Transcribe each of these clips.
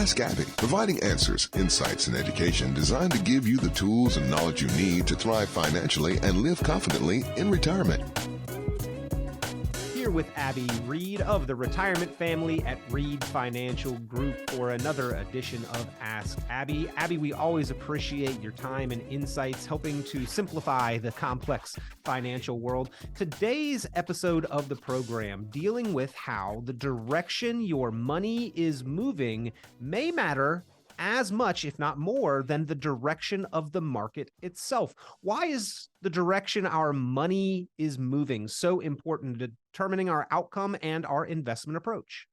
Ask Abby, providing answers, insights, and education designed to give you the tools and knowledge you need to thrive financially and live confidently in retirement. Here with Abby Reed of the retirement family at Reed Financial Group for another edition of Ask Abby. Abby, we always appreciate your time and insights helping to simplify the complex financial world. Today's episode of the program dealing with how the direction your money is moving may matter as much, if not more, than the direction of the market itself. Why is the direction our money is moving so important in determining our outcome and our investment approach?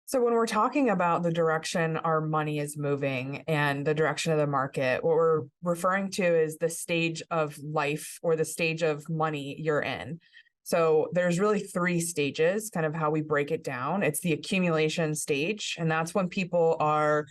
So when we're talking about the direction our money is moving and the direction of the market, what we're referring to is the stage of life or the stage of money you're in. So there's really three stages, kind of how we break it down. It's the accumulation stage, and that's when people are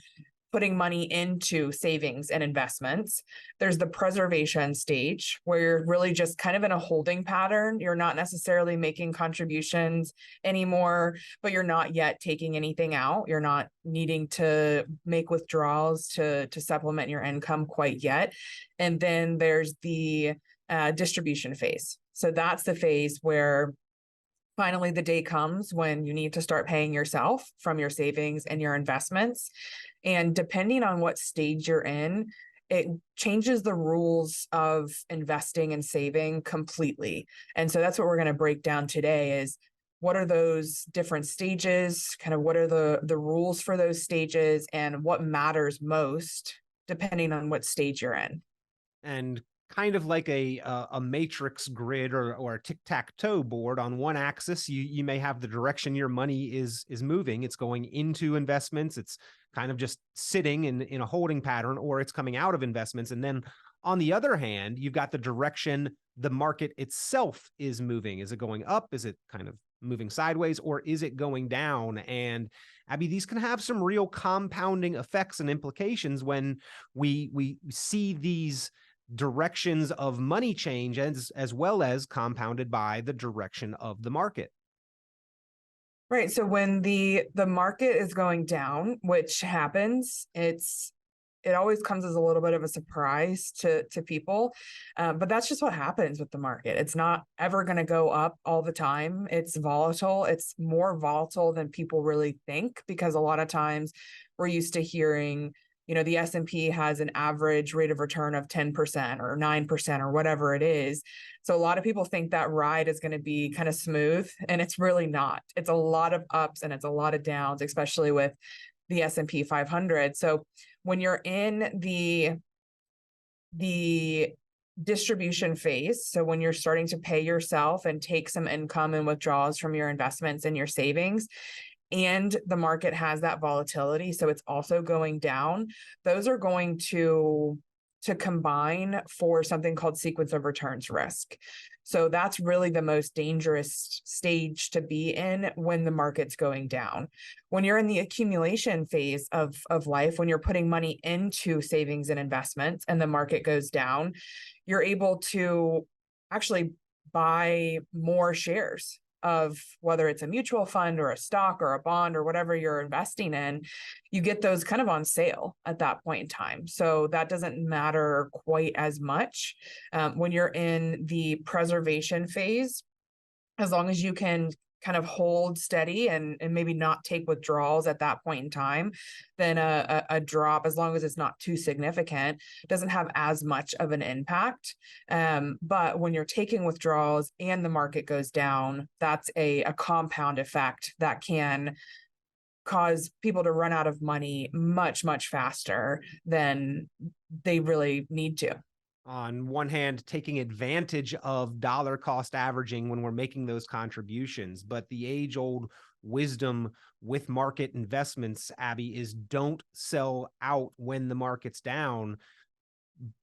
putting money into savings and investments. There's the preservation stage, where you're really just kind of in a holding pattern. You're not necessarily making contributions anymore, but you're not yet taking anything out. You're not needing to make withdrawals to supplement your income quite yet. And then there's the distribution phase. So that's the phase where finally the day comes when you need to start paying yourself from your savings and your investments. And depending on what stage you're in, it changes the rules of investing and saving completely. And so that's what we're going to break down today is what are those different stages, kind of what are the rules for those stages, and what matters most depending on what stage you're in. And kind of like a matrix grid or a tic-tac-toe board, on one axis, you may have the direction your money is moving. It's going into investments. It's kind of just sitting in a holding pattern, or it's coming out of investments. And then on the other hand, you've got the direction the market itself is moving. Is it going up? Is it kind of moving sideways, or is it going down? And Abby, these can have some real compounding effects and implications when we see these directions of money change as well as compounded by the direction of the market. Right. So when the market is going down, which happens, it always comes as a little bit of a surprise to people. But that's just what happens with the market. It's not ever going to go up all the time. It's volatile. It's more volatile than people really think, because a lot of times we're used to hearing, the S&P has an average rate of return of 10% or 9% or whatever it is. So a lot of people think that ride is going to be kind of smooth, and it's really not. It's a lot of ups and it's a lot of downs, especially with the S&P 500. So when you're in the distribution phase, so when you're starting to pay yourself and take some income and withdrawals from your investments and your savings, and the market has that volatility, so it's also going down, those are going to combine for something called sequence of returns risk. So that's really the most dangerous stage to be in when the market's going down. When you're in the accumulation phase of life, when you're putting money into savings and investments and the market goes down, you're able to actually buy more shares of whether it's a mutual fund or a stock or a bond or whatever you're investing in. You get those kind of on sale at that point in time. So that doesn't matter quite as much. When you're in the preservation phase, as long as you can kind of hold steady and maybe not take withdrawals at that point in time, then a drop, as long as it's not too significant, doesn't have as much of an impact. But when you're taking withdrawals and the market goes down, that's a compound effect that can cause people to run out of money much, much faster than they really need to. On one hand, taking advantage of dollar cost averaging when we're making those contributions. But the age-old wisdom with market investments, Abby, is don't sell out when the market's down.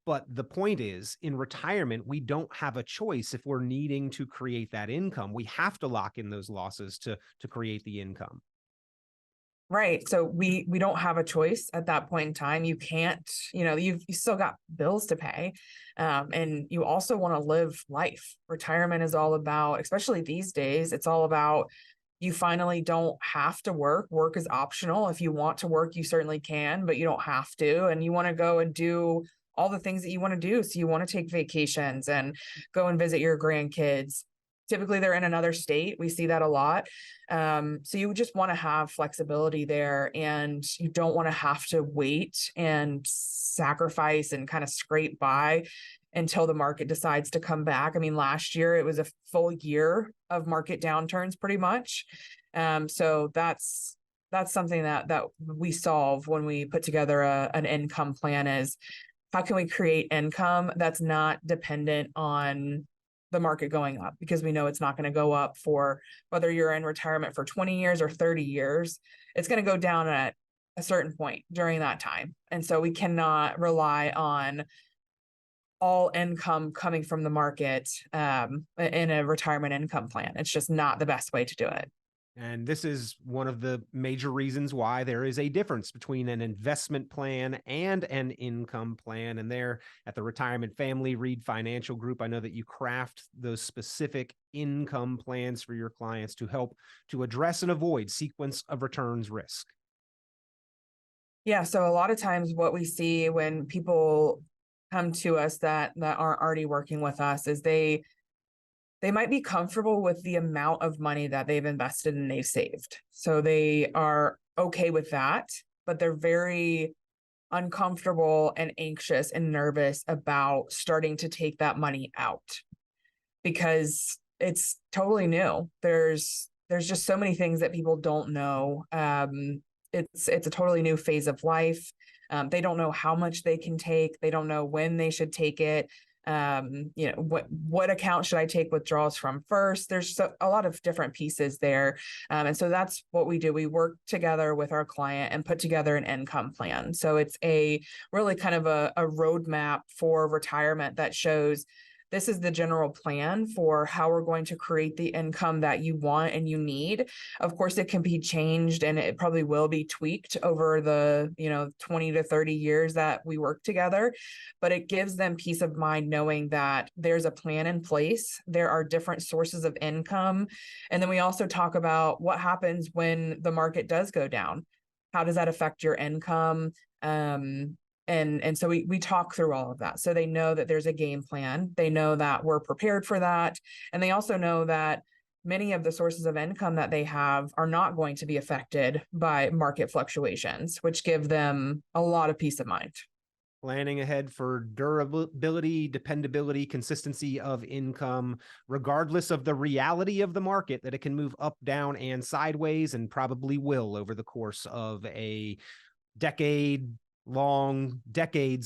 But the point is, in retirement, we don't have a choice if we're needing to create that income. We have to lock in those losses to create the income. Right. So we don't have a choice at that point in time. You can't, you still got bills to pay. And you also want to live life. Retirement is all about, especially these days, it's all about You finally don't have to work. Work is optional. If you want to work, you certainly can, but you don't have to. And you want to go and do all the things that you want to do. So you want to take vacations and go and visit your grandkids. Typically they're in another state. We see that a lot. So you just want to have flexibility there, and you don't want to have to wait and sacrifice and kind of scrape by until the market decides to come back. I mean, last year it was a full year of market downturns pretty much. So that's something that we solve when we put together an income plan, is how can we create income that's not dependent on the market going up, because we know it's not going to go up for whether you're in retirement for 20 years or 30 years. It's going to go down at a certain point during that time. And so we cannot rely on all income coming from the market in a retirement income plan. It's just not the best way to do it. And this is one of the major reasons why there is a difference between an investment plan and an income plan. And there at the Retirement Family Reed Financial Group, I know that you craft those specific income plans for your clients to help to address and avoid sequence of returns risk. Yeah. So a lot of times what we see when people come to us that aren't already working with us is they might be comfortable with the amount of money that they've invested and they've saved. So they are okay with that, but they're very uncomfortable and anxious and nervous about starting to take that money out because it's totally new. There's just so many things that people don't know. It's a totally new phase of life. They don't know how much they can take. They don't know when they should take it. What account should I take withdrawals from first? There's a lot of different pieces there. And so that's what we do. We work together with our client and put together an income plan. So it's a really kind of a roadmap for retirement that shows this is the general plan for how we're going to create the income that you want and you need. Of course, it can be changed and it probably will be tweaked over the 20 to 30 years that we work together, but it gives them peace of mind knowing that there's a plan in place. There are different sources of income. And then we also talk about what happens when the market does go down. How does that affect your income? And so we talk through all of that. So they know that there's a game plan. They know that we're prepared for that. And they also know that many of the sources of income that they have are not going to be affected by market fluctuations, which give them a lot of peace of mind. Planning ahead for durability, dependability, consistency of income, regardless of the reality of the market, that it can move up, down, and sideways, and probably will over the course of a decades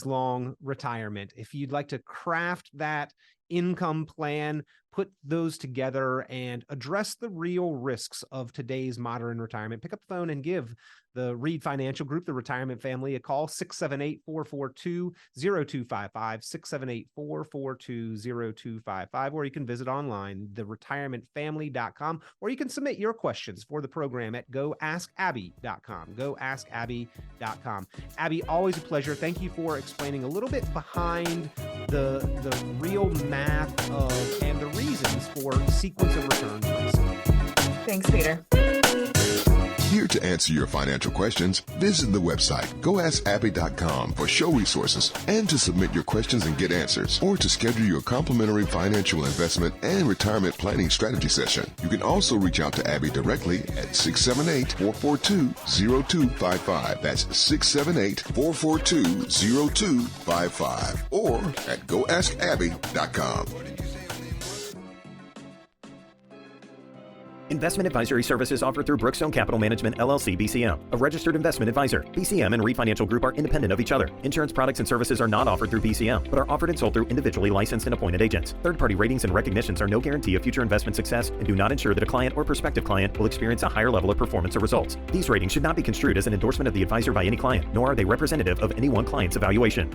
long retirement. If you'd like to craft that income plan, put those together and address the real risks of today's modern retirement, pick up the phone and give the Reed Financial Group, the Retirement Family, a call, 678-442-0255, 678-442-0255, or you can visit online, theretirementfamily.com, or you can submit your questions for the program at goaskabby.com, goaskabby.com. Abby, always a pleasure. Thank you for explaining a little bit behind the real math of and the reasons for sequence of returns risk. Thanks, Peter. Here to answer your financial questions, visit the website goaskabby.com for show resources and to submit your questions and get answers, or to schedule your complimentary financial investment and retirement planning strategy session. You can also reach out to Abby directly at 678-442-0255. That's 678-442-0255, or at goaskabby.com. Investment advisory services offered through Brookstone Capital Management, LLC, BCM, a registered investment advisor. BCM and Reed Financial Group are independent of each other. Insurance products and services are not offered through BCM, but are offered and sold through individually licensed and appointed agents. Third-party ratings and recognitions are no guarantee of future investment success and do not ensure that a client or prospective client will experience a higher level of performance or results. These ratings should not be construed as an endorsement of the advisor by any client, nor are they representative of any one client's evaluation.